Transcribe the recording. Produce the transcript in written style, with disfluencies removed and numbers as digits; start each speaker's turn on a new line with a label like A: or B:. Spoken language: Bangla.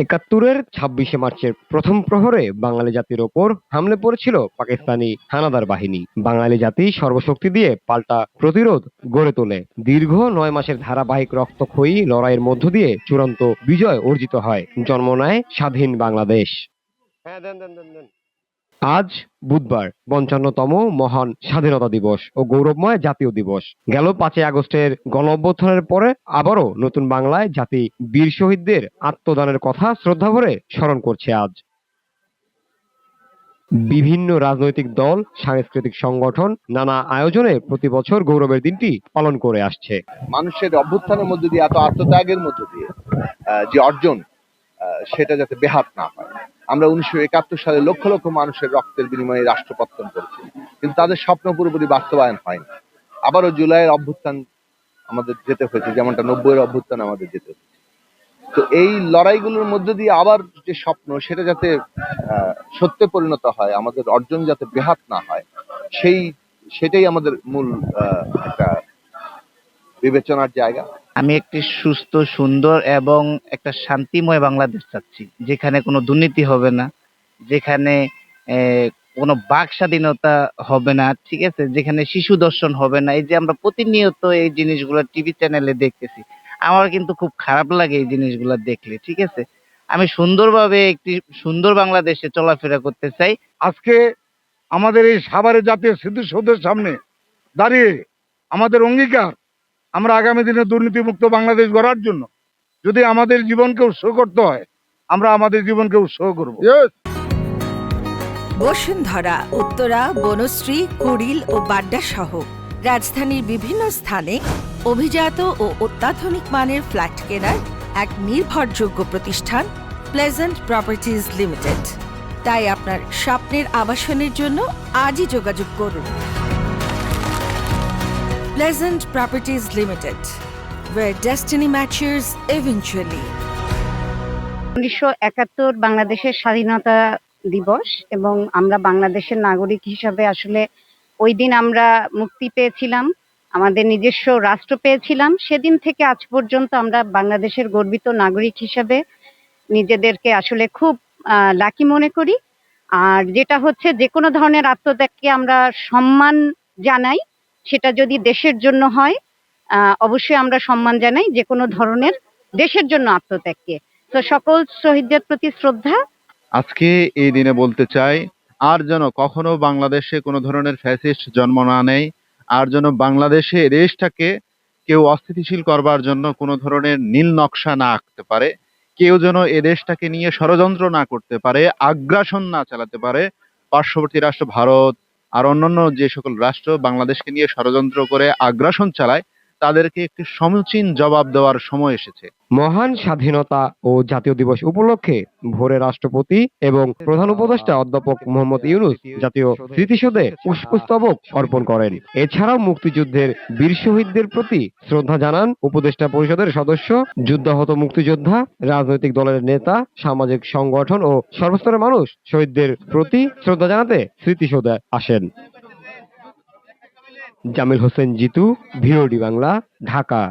A: একাত্তরের ২৬শে মার্চের প্রথম প্রহরে বাঙালি জাতির ওপর হামলে পড়েছিল পাকিস্তানি হানাদার বাহিনী। বাঙালি জাতি সর্বশক্তি দিয়ে পাল্টা প্রতিরোধ গড়ে তোলে। দীর্ঘ ৯ মাসের ধারাবাহিক রক্তক্ষয়ী লড়াইয়ের মধ্য দিয়ে চূড়ান্ত বিজয় অর্জিত হয়। জন্ম নেয় স্বাধীন বাংলাদেশ। আজ বুধবার ৫৫তম মহান স্বাধীনতা দিবস ও গৌরবময় জাতীয় দিবস। গেল ৫ই আগস্টের গণঅভ্যুত্থানের পরে আবারও নতুন বাংলায় জাতি বীর শহীদদের আত্মদানের কথা শ্রদ্ধাভরে স্মরণ করছে আজ। বিভিন্ন রাজনৈতিক দল, সাংস্কৃতিক সংগঠন নানা আয়োজনে প্রতি বছর গৌরবের দিনটি পালন করে আসছে।
B: মানুষের অভ্যুত্থানের মধ্যে দিয়ে, এত আত্মত্যাগের মধ্য দিয়ে যে অর্জন, সেটা যাতে বেহাত না হয়। আমরা ১৯৭১ সালে লক্ষ লক্ষ মানুষের রক্তের বিনিময়ে রাষ্ট্র পত্তন করেছি, কিন্তু তাদের স্বপ্ন পুরোপুরি বাস্তবায়ন হয়নি। আবারও জুলাইয়ের অভ্যুত্থান আমাদের যেতে হয়েছে, যেমনটা ৯০-এর অভ্যুত্থান আমাদের যেতে হয়েছে। তো এই লড়াইগুলোর মধ্যে দিয়ে আবার যে স্বপ্ন, সেটা যাতে সত্যে পরিণত হয়, আমাদের অর্জন যাতে বেহাত না হয়, সেটাই আমাদের মূল একটা বিবেচনার জায়গা।
C: আমি একটি সুস্থ, সুন্দর এবং একটা শান্তিময় বাংলাদেশ চাচ্ছি, যেখানে কোনো দুর্নীতি হবে না, যেখানে কোনো বাক স্বাধীনতা হবে না, ঠিক আছে, যেখানে শিশু দর্শন হবে না। এই যে আমরা প্রতিনিয়ত এই জিনিসগুলো টিভি চ্যানেলে দেখতেছি, আমার কিন্তু খুব খারাপ লাগে এই জিনিসগুলো দেখলে, ঠিক আছে। আমি সুন্দরভাবে একটি সুন্দর বাংলাদেশে চলাফেরা করতে চাই।
D: আজকে আমাদের এই সাভারের জাতীয় স্মৃতিসৌধের সামনে দাঁড়িয়ে আমাদের অঙ্গীকার, আমরা আগামী দিনে দুর্নীতিমুক্ত বাংলাদেশ গড়ার জন্য যদি আমাদের জীবনকে উৎসর্গ করতে হয়, আমরা আমাদের জীবনকে উৎসর্গ করব।
E: বসুন্ধরা, উত্তরা, বনশ্রী, কুড়িল ও বাড্ডা সহ রাজধানীর বিভিন্ন স্থানে অভিজাত ও অত্যাধুনিক মানের ফ্ল্যাট কেনার এক নির্ভরযোগ্য প্রতিষ্ঠান প্লেজেন্ট প্রপার্টিজ লিমিটেড। তাই আপনার স্বপ্নের আবাসনের জন্য আজই যোগাযোগ করুন। Pleasant Properties Limited, where destiny matches eventually.
F: ১৯৭১ বাংলাদেশের স্বাধীনতা দিবস, এবং আমরা বাংলাদেশের নাগরিক হিসাবে আসলে ওই দিন আমরা মুক্তি পেয়েছিলাম, আমাদের নিজস্ব রাষ্ট্র পেয়েছিলাম। সেদিন থেকে আজ পর্যন্ত আমরা বাংলাদেশের গর্বিত নাগরিক হিসাবে নিজেদেরকে আসলে খুব লাকি মনে করি। আর যেটা হচ্ছে, যে কোনো ধরনের আত্মত্যাগকে আমরা সম্মান জানাই, সেটা যদি দেশের জন্য হয় অবশ্যই আমরা সম্মান জানাই যে কোনো ধরনের দেশের জন্য আত্মত্যাগকে। তো সকল শহীদদের প্রতি শ্রদ্ধা।
G: আজকে এই দিনে বলতে চাই, আর যেন কখনো বাংলাদেশে কোনো ধরনের ফ্যাসিস্ট জন্ম না নেয়, আর যেন বাংলাদেশে দেশটাকে কেউ অস্থিতিশীল করবার জন্য কোনো ধরনের নীল নকশা না আঁকতে পারে, কেউ যেন এ দেশটাকে নিয়ে ষড়যন্ত্র না করতে পারে, আগ্রাসন না চালাতে পারে। পার্শ্ববর্তী রাষ্ট্র ভারত আর অন্যান্য যে সকল রাষ্ট্র বাংলাদেশকে নিয়ে ষড়যন্ত্র করে আগ্রাসন চালায়, তাদেরকে একটি সমীচীন জবাব দেওয়ার সময় এসেছে।
A: মহান স্বাধীনতা ও জাতীয় দিবস উপলক্ষে ভোরে রাষ্ট্রপতি এবং প্রধান উপদেষ্টা অধ্যাপক মোহাম্মদ ইউনূস জাতীয় স্মৃতিসৌধে পুষ্পস্তবক অর্পণ করেন। এছাড়াও মুক্তিযুদ্ধের বীর শহীদদের প্রতি শ্রদ্ধা জানান উপদেষ্টা পরিষদের সদস্য, যুদ্ধাহত মুক্তিযোদ্ধা, রাজনৈতিক দলের নেতা, সামাজিক সংগঠন ও সর্বস্তরের মানুষ শহীদদের প্রতি শ্রদ্ধা জানাতে স্মৃতিসৌধে আসেন। জামিল হোসেন জিতু, ভিওডি বাংলা, ঢাকা।